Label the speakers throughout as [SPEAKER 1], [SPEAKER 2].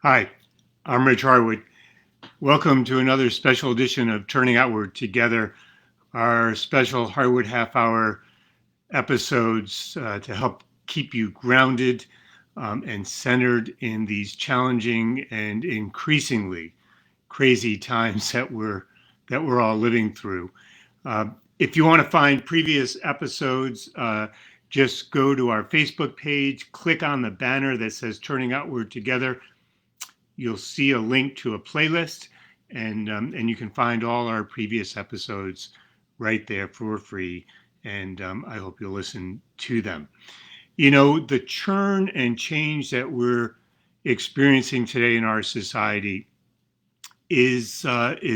[SPEAKER 1] Hi, I'm Rich Harwood. Welcome to another special edition of Turning Outward Together, our special Harwood half hour episodes to help keep you grounded and centered in these challenging and increasingly crazy times that we're all living through. Uh, if you want to find previous episodes, just go to our Facebook page, click on the banner that says Turning Outward Together. You'll see a link to a playlist, and you can find all our previous episodes right there for free. And I hope you'll listen to them. You know, the churn and change that we're experiencing today in our society is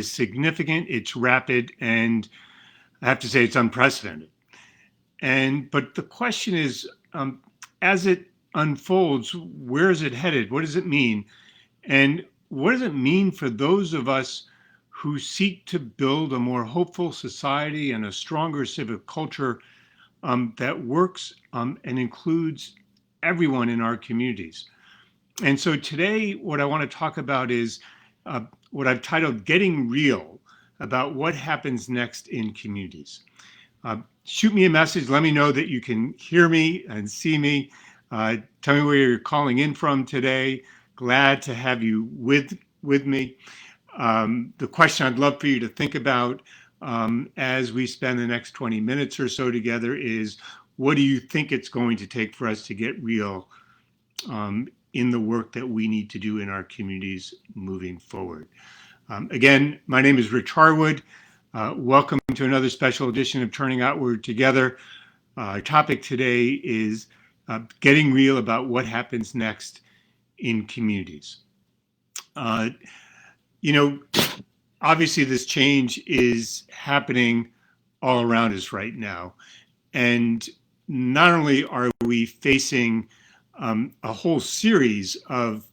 [SPEAKER 1] significant. It's rapid, and I have to say it's unprecedented. But the question is, as it unfolds, where is it headed? What does it mean? And what does it mean for those of us who seek to build a more hopeful society and a stronger civic culture that works and includes everyone in our communities? And so today, what I want to talk about is what I've titled Getting Real about what happens next in communities. Shoot me a message. Let me know that you can hear me and see me. Tell me where you're calling in from today. Glad to have you with me. The question I'd love for you to think about as we spend the next 20 minutes or so together is, what do you think it's going to take for us to get real in the work that we need to do in our communities moving forward? Again, my name is Rich Harwood. Welcome to another special edition of Turning Outward Together. Our topic today is getting real about what happens next in communities. You know, obviously this change is happening all around us right now. And not only are we facing a whole series of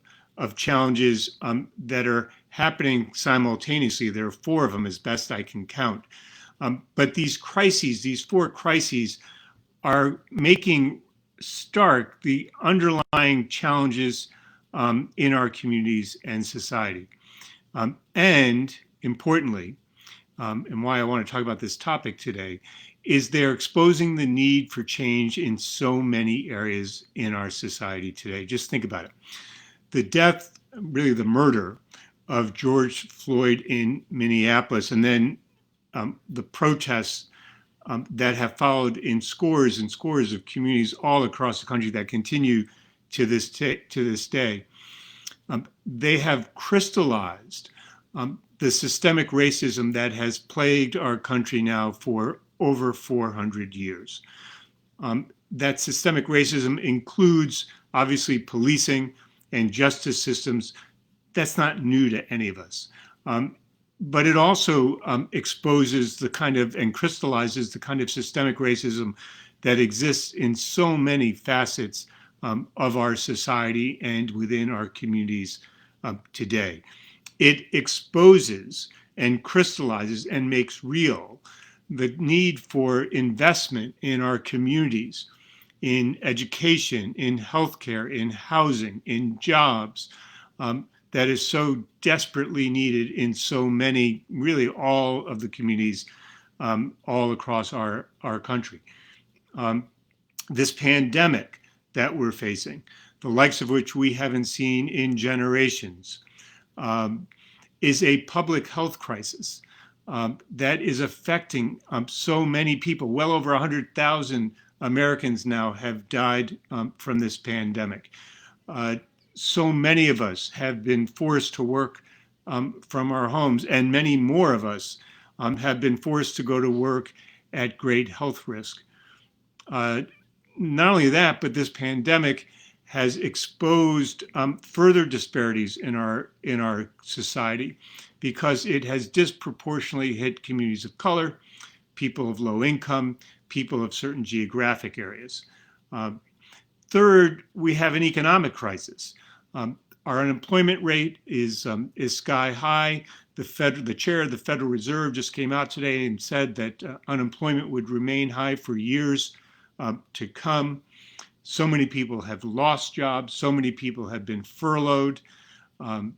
[SPEAKER 1] challenges that are happening simultaneously. There are four of them as best I can count. But these crises, these four crises, are making stark the underlying challenges in our communities and society. And importantly, and why I want to talk about this topic today, is they're exposing the need for change in so many areas in our society today. Just think about it. The death, really the murder of George Floyd in Minneapolis, and then the protests that have followed in scores and scores of communities all across the country that continue to this day. They have crystallized the systemic racism that has plagued our country now for over 400 years. That systemic racism includes, obviously, policing and justice systems. That's not new to any of us. But it also exposes the kind of and crystallizes the kind of systemic racism that exists in so many facets of our society and within our communities today. It exposes and crystallizes and makes real the need for investment in our communities, in education, in healthcare, in housing, in jobs, that is so desperately needed in so many, really all of the communities all across our country. This pandemic that we're facing, the likes of which we haven't seen in generations, is a public health crisis that is affecting so many people. Well over 100,000 Americans now have died from this pandemic. So many of us have been forced to work from our homes, and many more of us have been forced to go to work at great health risk. Not only that, but this pandemic has exposed further disparities in our society, because it has disproportionately hit communities of color, people of low income, people of certain geographic areas. Third, we have an economic crisis. Our unemployment rate is sky high. The chair of the Federal Reserve just came out today and said that unemployment would remain high for years to come. So many people have lost jobs. So many people have been furloughed. Um,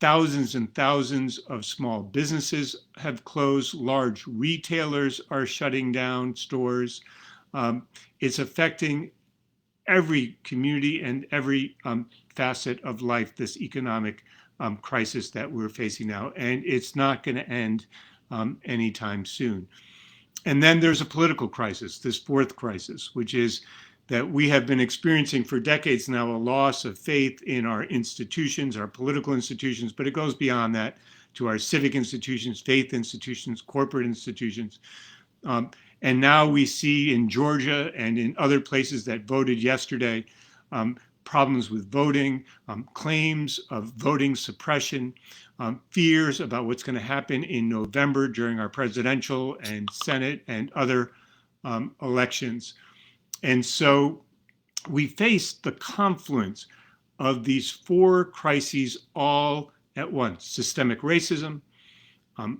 [SPEAKER 1] Thousands and thousands of small businesses have closed. Large retailers are shutting down stores. It's affecting every community and every facet of life, this economic crisis that we're facing now. And it's not going to end anytime soon. And then there's a political crisis, this fourth crisis, which is that we have been experiencing for decades now a loss of faith in our institutions, our political institutions, but it goes beyond that to our civic institutions, faith institutions, corporate institutions. And now we see in Georgia and in other places that voted yesterday problems with voting, claims of voting suppression, fears about what's going to happen in November during our presidential and Senate and other elections. And so we face the confluence of these four crises all at once: systemic racism,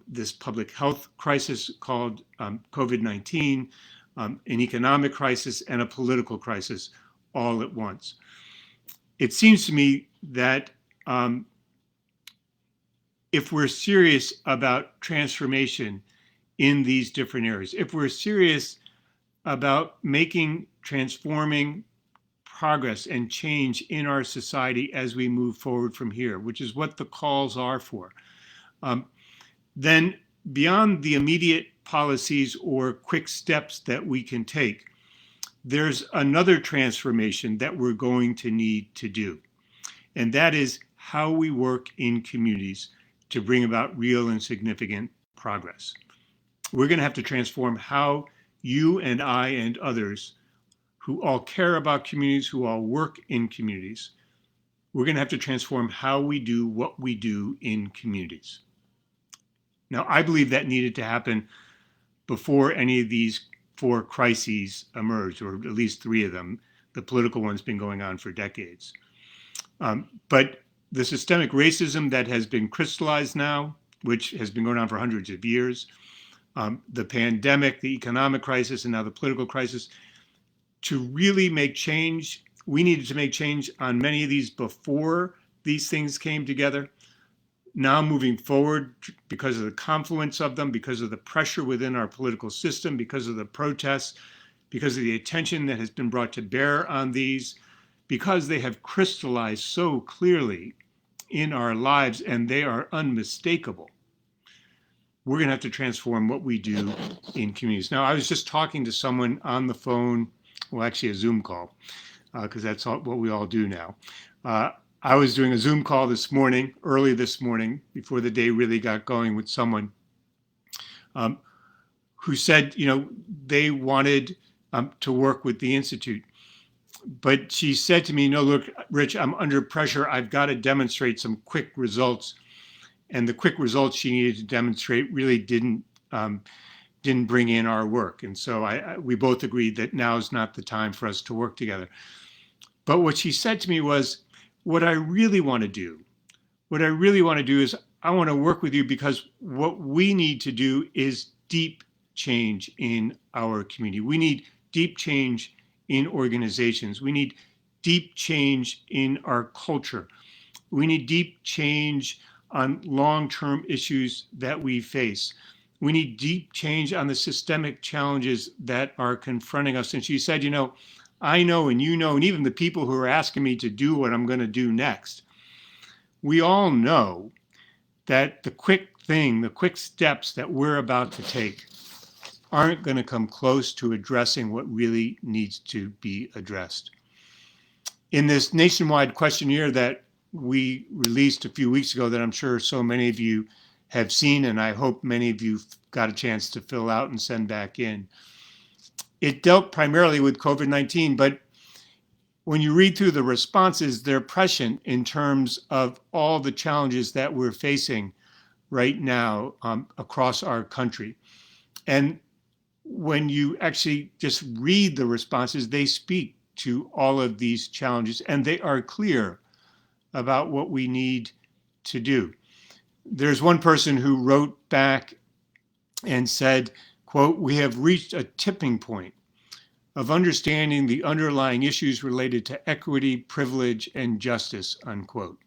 [SPEAKER 1] this public health crisis called COVID-19, an economic crisis, and a political crisis all at once. It seems to me that if we're serious about transformation in these different areas, if we're serious about transforming progress and change in our society as we move forward from here, which is what the calls are for, then beyond the immediate policies or quick steps that we can take, there's another transformation that we're going to need to do. And that is how we work in communities to bring about real and significant progress. We're going to have to transform how you and I and others who all care about communities, who all work in communities, we're going to have to transform how we do what we do in communities. Now, I believe that needed to happen before any of these four crises emerged, or at least three of them. The political one's been going on for decades. But the systemic racism that has been crystallized now, which has been going on for hundreds of years, the pandemic, the economic crisis, and now the political crisis, to really make change, we needed to make change on many of these before these things came together. Now moving forward, because of the confluence of them, because of the pressure within our political system, because of the protests, because of the attention that has been brought to bear on these, because they have crystallized so clearly in our lives and they are unmistakable, we're going to have to transform what we do in communities. Now, I was just talking to someone on the phone, well, actually a Zoom call, because that's what we all do now. I was doing a Zoom call this morning, early this morning, before the day really got going, with someone who said, they wanted to work with the Institute. But she said to me, no, look, Rich, I'm under pressure. I've got to demonstrate some quick results. And the quick results she needed to demonstrate really didn't bring in our work. And so we both agreed that now is not the time for us to work together. But what she said to me was, what I really want to do is I want to work with you because what we need to do is deep change in our community. We need deep change in organizations. We need deep change in our culture. We need deep change on long-term issues that we face. We need deep change on the systemic challenges that are confronting us. And she said, I know, and and even the people who are asking me to do what I'm going to do next, we all know that the quick steps that we're about to take aren't going to come close to addressing what really needs to be addressed. In this nationwide questionnaire that we released a few weeks ago that I'm sure so many of you have seen, and I hope many of you got a chance to fill out and send back in, it dealt primarily with COVID-19, but when you read through the responses, they're prescient in terms of all the challenges that we're facing right now across our country. And when you actually just read the responses, they speak to all of these challenges, and they are clear about what we need to do. There's one person who wrote back and said, quote, "We have reached a tipping point of understanding the underlying issues related to equity, privilege, and justice," unquote.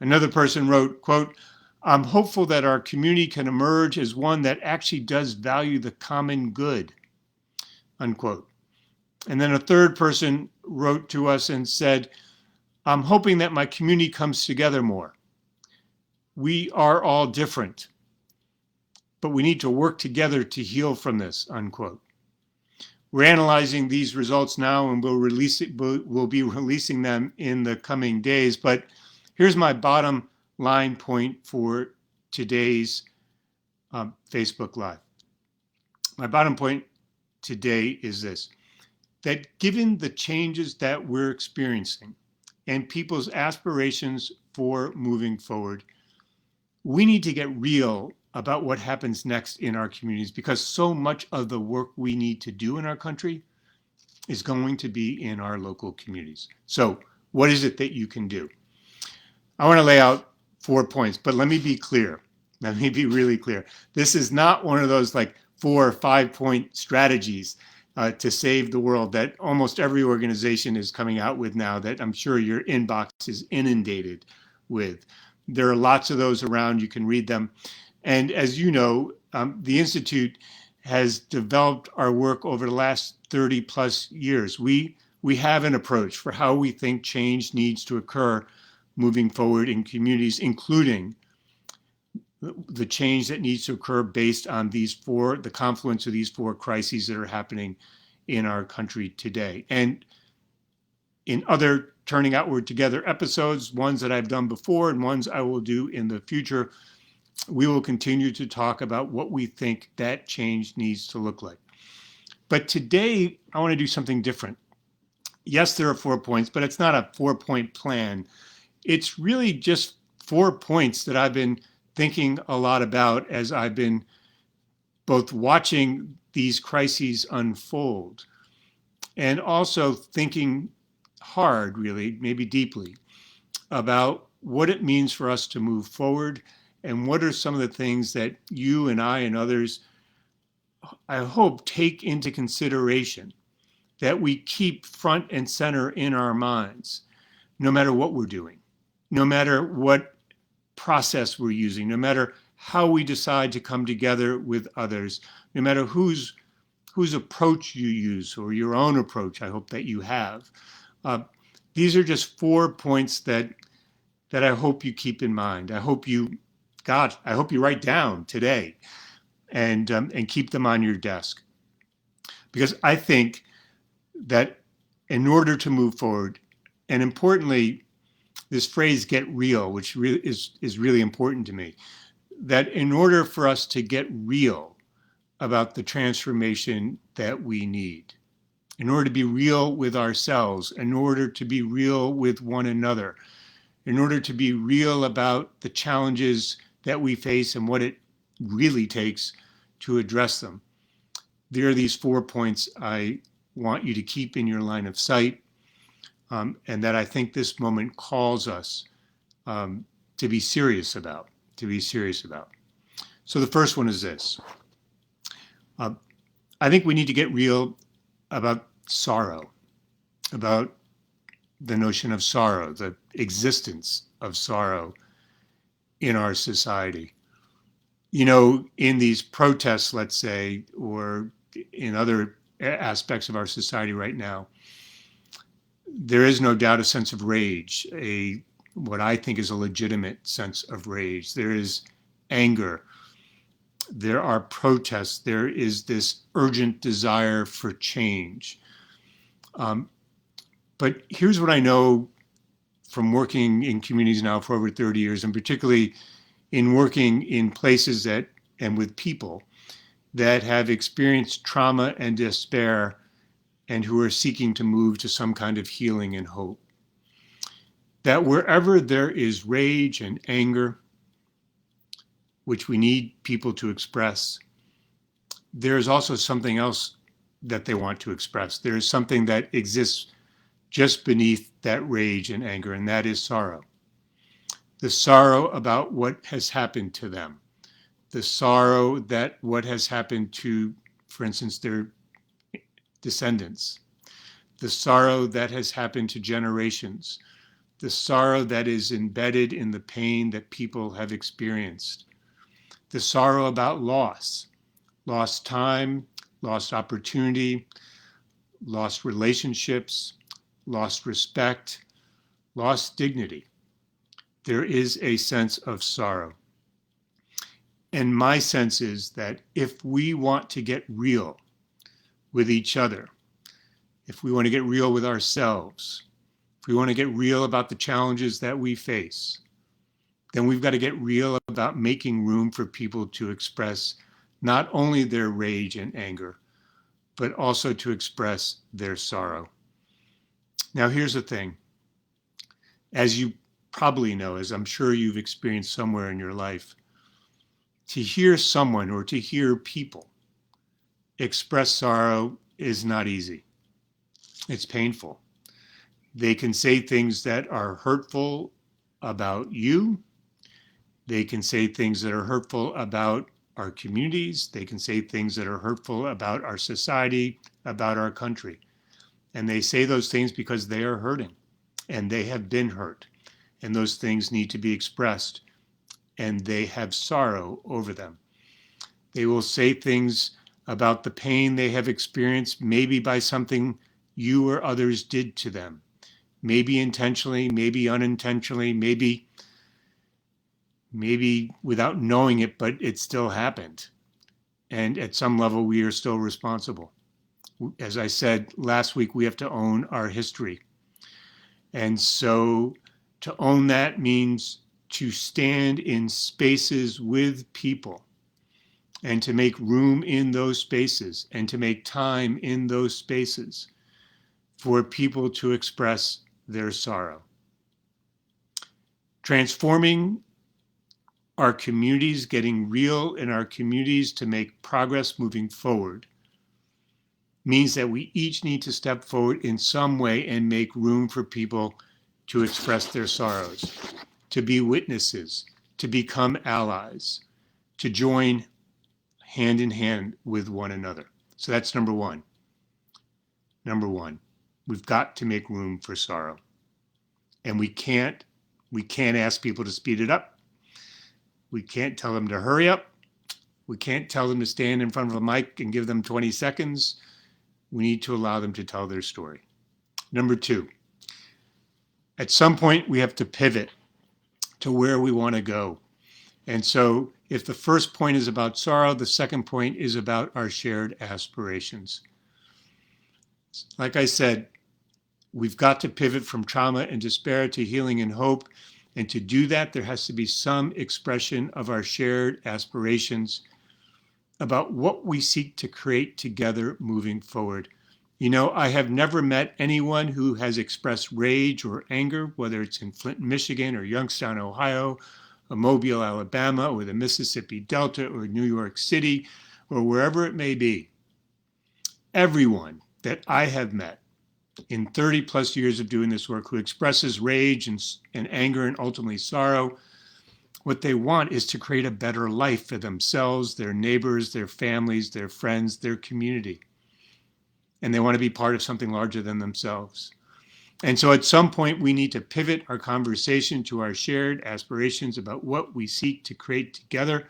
[SPEAKER 1] Another person wrote, quote, I'm hopeful that our community can emerge as one that actually does value the common good, unquote. And then a third person wrote to us and said, I'm hoping that my community comes together more. We are all different, but we need to work together to heal from this, unquote. We're analyzing these results now and we'll be releasing them in the coming days. But here's my bottom line point for today's Facebook Live. My bottom point today is this, that given the changes that we're experiencing and people's aspirations for moving forward, we need to get real about what happens next in our communities, because so much of the work we need to do in our country is going to be in our local communities. So what is it that you can do? I want to lay out 4 points, but let me be clear. Let me be really clear. This is not one of those like 4 or 5 point strategies to save the world that almost every organization is coming out with now, that I'm sure your inbox is inundated with. There are lots of those around. You can read them. And as you know, the Institute has developed our work over the last 30 plus years. We have an approach for how we think change needs to occur moving forward in communities, including the change that needs to occur based on the confluence of these 4 crises that are happening in our country today. And in other Turning Outward Together episodes, ones that I've done before and ones I will do in the future, we will continue to talk about what we think that change needs to look like. But today, I want to do something different. Yes, there are 4 points, but it's not a 4-point plan. It's really just 4 points that I've been thinking a lot about as I've been both watching these crises unfold and also thinking hard, really, maybe deeply, about what it means for us to move forward and what are some of the things that you and I and others, I hope, take into consideration, that we keep front and center in our minds, no matter what we're doing, no matter what process we're using, no matter how we decide to come together with others, no matter whose approach you use or your own approach, I hope that you have. These are just 4 points that I hope you keep in mind. I hope you write down today and keep them on your desk. Because I think that in order to move forward, and importantly, this phrase "get real," which really is really important to me, that in order for us to get real about the transformation that we need, in order to be real with ourselves, in order to be real with one another, in order to be real about the challenges that we face and what it really takes to address them, there are these 4 points I want you to keep in your line of sight, and that I think this moment calls us to be serious about. So the first one is this. I think we need to get real about sorrow, about the notion of sorrow, the existence of sorrow in our society. You know, in these protests, let's say, or in other aspects of our society right now, there is no doubt a sense of rage, what I think is a legitimate sense of rage. There is anger. There are protests. There is this urgent desire for change. But here's what I know from working in communities now for over 30 years, and particularly in working in places and with people that have experienced trauma and despair and who are seeking to move to some kind of healing and hope. That wherever there is rage and anger, which we need people to express, there is also something else that they want to express. There is something that exists just beneath that rage and anger, and that is sorrow. The sorrow about what has happened to them. The sorrow that what has happened to, for instance, their descendants. The sorrow that has happened to generations. the sorrow that is embedded in the pain that people have experienced, the sorrow about loss, lost time, lost opportunity, lost relationships, lost respect, lost dignity. There is a sense of sorrow. And my sense is that if we want to get real with each other, if we want to get real with ourselves, if we want to get real about the challenges that we face, then we've got to get real about making room for people to express not only their rage and anger, but also to express their sorrow. Now, here's the thing. As you probably know, as I'm sure you've experienced somewhere in your life, to hear someone or to hear people express sorrow is not easy. It's painful. They can say things that are hurtful about you. They can say things that are hurtful about our communities. They can say things that are hurtful about our society, about our country. And they say those things because they are hurting and they have been hurt. And those things need to be expressed, and they have sorrow over them. They will say things about the pain they have experienced, maybe by something you or others did to them, maybe intentionally, maybe unintentionally, maybe without knowing it, but it still happened. And at some level, we are still responsible. As I said last week, we have to own our history. And so to own that means to stand in spaces with people and to make room in those spaces and to make time in those spaces for people to express their sorrow. Transforming our communities, getting real in our communities to make progress moving forward means that we each need to step forward in some way and make room for people to express their sorrows, to be witnesses, to become allies, to join hand in hand with one another. So that's number one. Number one, we've got to make room for sorrow. And we can't ask people to speed it up. We can't tell them to hurry up. We can't tell them to stand in front of a mic and give them 20 seconds. We need to allow them to tell their story. Number two, at some point we have to pivot to where we want to go. And so if the first point is about sorrow, the second point is about our shared aspirations. Like I said, we've got to pivot from trauma and despair to healing and hope. And to do that, there has to be some expression of our shared aspirations about what we seek to create together moving forward. You know, I have never met anyone who has expressed rage or anger, whether it's in Flint, Michigan, or Youngstown, Ohio, or Mobile, Alabama, or the Mississippi Delta, or New York City, or wherever it may be. Everyone that I have met in 30 plus years of doing this work who expresses rage and anger and ultimately sorrow, what they want is to create a better life for themselves, their neighbors, their families, their friends, their community. And they want to be part of something larger than themselves. And so at some point, we need to pivot our conversation to our shared aspirations about what we seek to create together,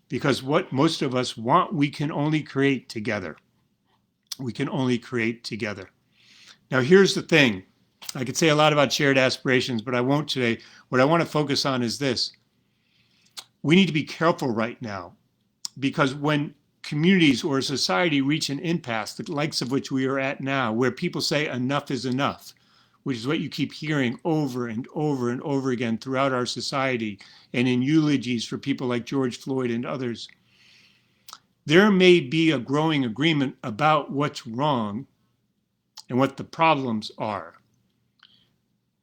[SPEAKER 1] because what most of us want, we can only create together. We can only create together. Now, here's the thing. I could say a lot about shared aspirations, but I won't today. What I want to focus on is this. We need to be careful right now, because when communities or society reach an impasse, the likes of which we are at now, where people say enough is enough, which is what you keep hearing over and over and over again throughout our society and in eulogies for people like George Floyd and others, there may be a growing agreement about what's wrong and what the problems are.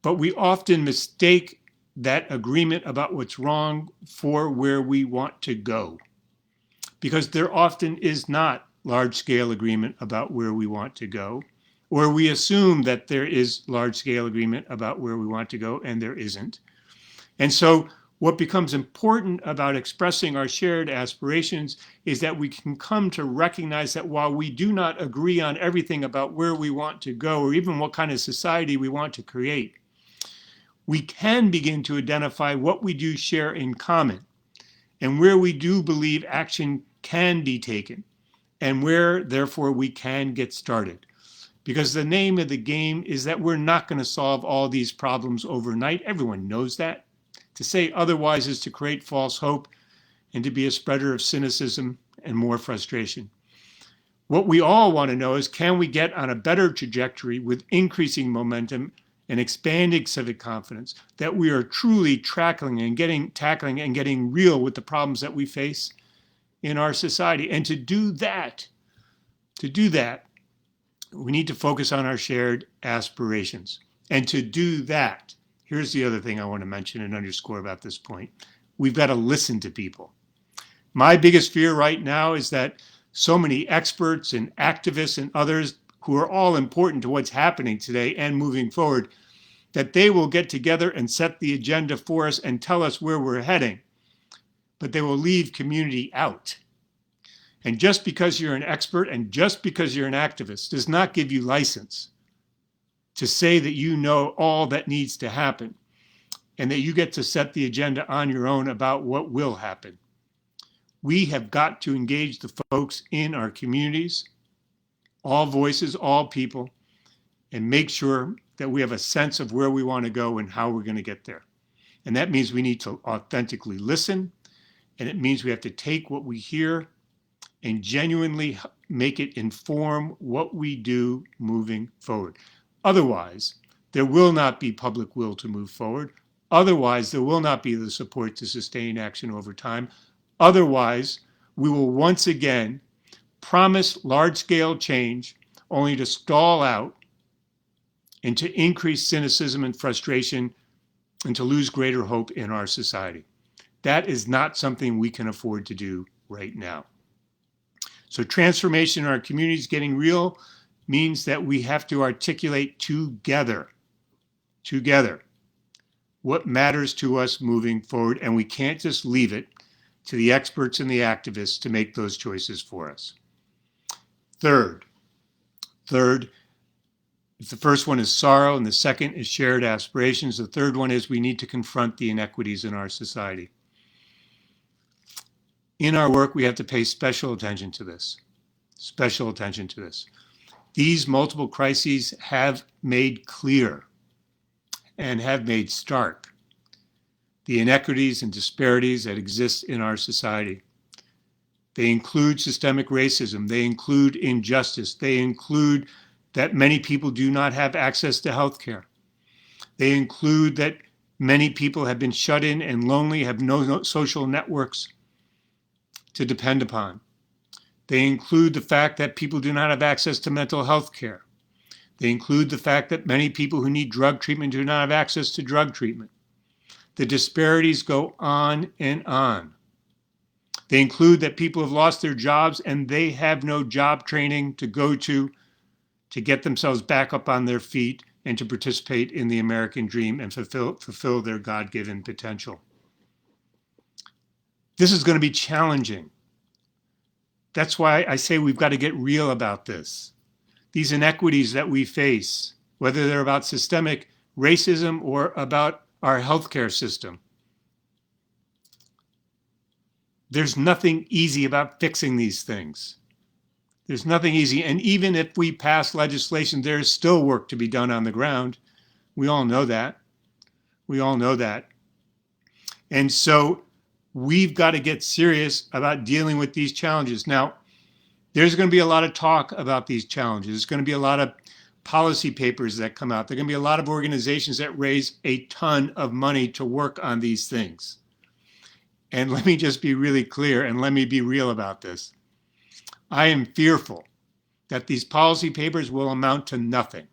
[SPEAKER 1] But we often mistake that agreement about what's wrong for where we want to go, because there often is not large-scale agreement about where we want to go, or we assume that there is large-scale agreement about where we want to go, and there isn't. And so what becomes important about expressing our shared aspirations is that we can come to recognize that while we do not agree on everything about where we want to go, or even what kind of society we want to create, we can begin to identify what we do share in common and where we do believe action can be taken and where, therefore, we can get started. Because the name of the game is that we're not going to solve all these problems overnight. Everyone knows that. To say otherwise is to create false hope and to be a spreader of cynicism and more frustration. What we all want to know is, can we get on a better trajectory with increasing momentum and expanding civic confidence, that we are truly tackling and getting real with the problems that we face in our society. And to do that, we need to focus on our shared aspirations. And to do that, here's the other thing I want to mention and underscore about this point. We've got to listen to people. My biggest fear right now is that so many experts and activists and others who are all important to what's happening today and moving forward, that they will get together and set the agenda for us and tell us where we're heading, but they will leave community out. And just because you're an expert and just because you're an activist does not give you license to say that you know all that needs to happen and that you get to set the agenda on your own about what will happen. We have got to engage the folks in our communities, all voices, all people, and make sure that we have a sense of where we want to go and how we're going to get there. And that means we need to authentically listen, and it means we have to take what we hear and genuinely make it inform what we do moving forward. Otherwise, there will not be public will to move forward. Otherwise, there will not be the support to sustain action over time. Otherwise, we will once again promise large-scale change only to stall out and to increase cynicism and frustration and to lose greater hope in our society. That is not something we can afford to do right now. So transformation in our communities getting real means that we have to articulate together what matters to us moving forward, and we can't just leave it to the experts and the activists to make those choices for us. Third, if the first one is sorrow and the second is shared aspirations, the third one is we need to confront the inequities in our society. In our work, we have to pay special attention to this. These multiple crises have made clear and have made stark the inequities and disparities that exist in our society. They include systemic racism. They include injustice. They include that many people do not have access to health care. They include that many people have been shut in and lonely, have no social networks to depend upon. They include the fact that people do not have access to mental health care. They include the fact that many people who need drug treatment do not have access to drug treatment. The disparities go on and on. They include that people have lost their jobs and they have no job training to go to get themselves back up on their feet and to participate in the American dream and fulfill their God-given potential. This is going to be challenging. That's why I say we've got to get real about this. These inequities that we face, whether they're about systemic racism or about our healthcare system. There's nothing easy about fixing these things. There's nothing easy. And even if we pass legislation, there's still work to be done on the ground. We all know that. And so we've got to get serious about dealing with these challenges. Now, there's going to be a lot of talk about these challenges. There's going to be a lot of policy papers that come out. There are going to be a lot of organizations that raise a ton of money to work on these things. And let me just be really clear and let me be real about this. I am fearful that these policy papers will amount to nothing.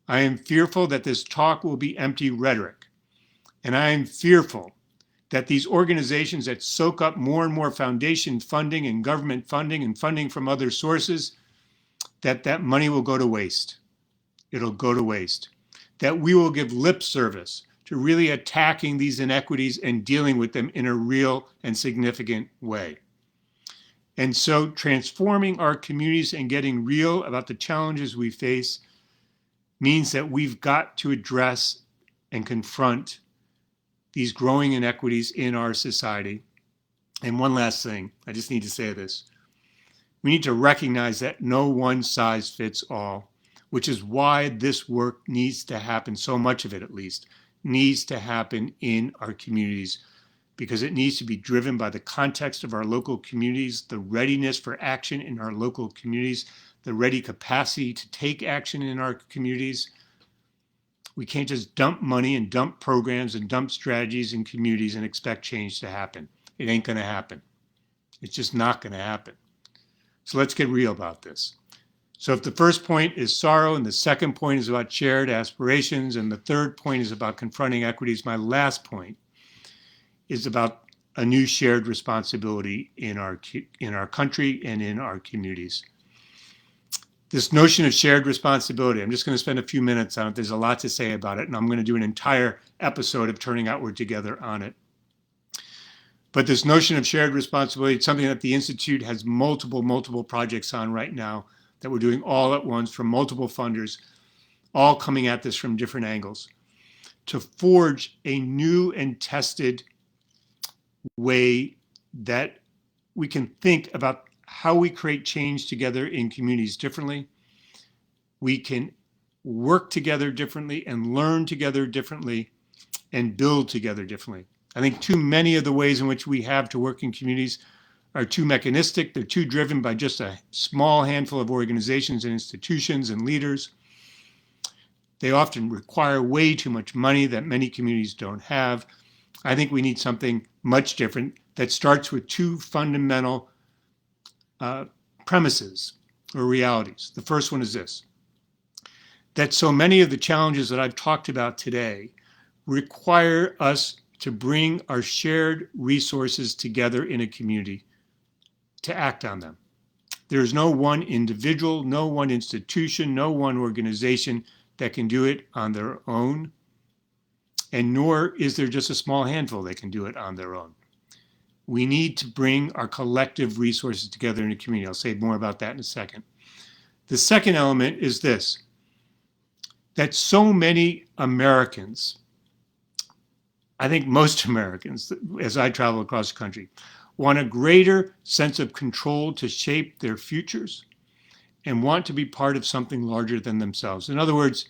[SPEAKER 1] I am fearful that this talk will be empty rhetoric. And I am fearful that these organizations that soak up more and more foundation funding and government funding and funding from other sources, that money will go to waste. It'll go to waste. That we will give lip service to really attacking these inequities and dealing with them in a real and significant way. And so transforming our communities and getting real about the challenges we face means that we've got to address and confront these growing inequities in our society. And one last thing, I just need to say this. We need to recognize that no one size fits all, which is why this work needs to happen, so much of it at least, needs to happen in our communities, because it needs to be driven by the context of our local communities, the readiness for action in our local communities, the ready capacity to take action in our communities. We can't just dump money and dump programs and dump strategies in communities and expect change to happen. It ain't going to happen. It's just not going to happen. So let's get real about this. So if the first point is sorrow, and the second point is about shared aspirations, and the third point is about confronting equities, my last point is about a new shared responsibility in our country and in our communities. This notion of shared responsibility, I'm just going to spend a few minutes on it. There's a lot to say about it, and I'm going to do an entire episode of Turning Outward Together on it. But this notion of shared responsibility is something that the Institute has multiple projects on right now that we're doing all at once from multiple funders, all coming at this from different angles, to forge a new and tested way that we can think about how we create change together in communities differently. We can work together differently and learn together differently and build together differently. I think too many of the ways in which we have to work in communities are too mechanistic. They're too driven by just a small handful of organizations and institutions and leaders. They often require way too much money that many communities don't have. I think we need something much different that starts with two fundamental premises or realities. The first one is this: that so many of the challenges that I've talked about today require us to bring our shared resources together in a community to act on them. There is no one individual, no one institution, no one organization that can do it on their own, and nor is there just a small handful that can do it on their own. We need to bring our collective resources together in a community. I'll say more about that in a second. The second element is this: that so many Americans, I think most Americans, as I travel across the country, want a greater sense of control to shape their futures and want to be part of something larger than themselves. In other words,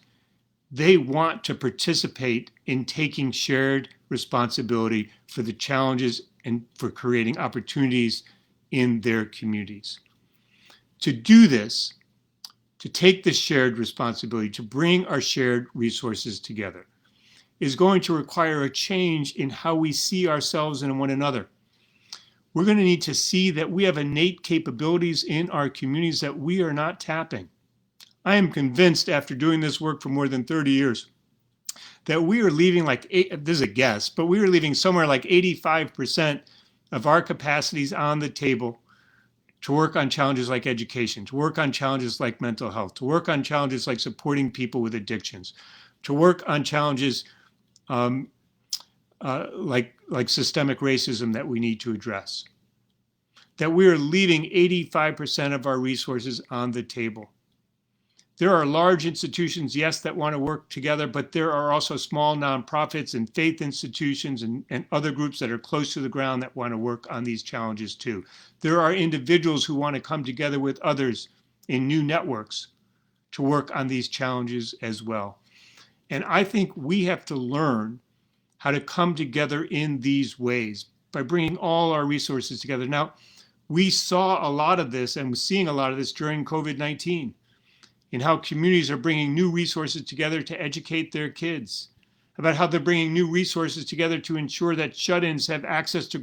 [SPEAKER 1] they want to participate in taking shared responsibility for the challenges and for creating opportunities in their communities. To do this, to take this shared responsibility, to bring our shared resources together, is going to require a change in how we see ourselves and one another. We're going to need to see that we have innate capabilities in our communities that we are not tapping. I am convinced, after doing this work for more than 30 years, that we are leaving this is a guess, but we are leaving somewhere like 85% of our capacities on the table to work on challenges like education, to work on challenges like mental health, to work on challenges like supporting people with addictions, to work on challenges like systemic racism that we need to address. That we are leaving 85% of our resources on the table. There are large institutions, yes, that want to work together, but there are also small nonprofits and faith institutions and other groups that are close to the ground that want to work on these challenges too. There are individuals who want to come together with others in new networks to work on these challenges as well. And I think we have to learn how to come together in these ways by bringing all our resources together. Now, we saw a lot of this and we're seeing a lot of this during COVID-19. In how communities are bringing new resources together to educate their kids, about how they're bringing new resources together to ensure that shut-ins have access to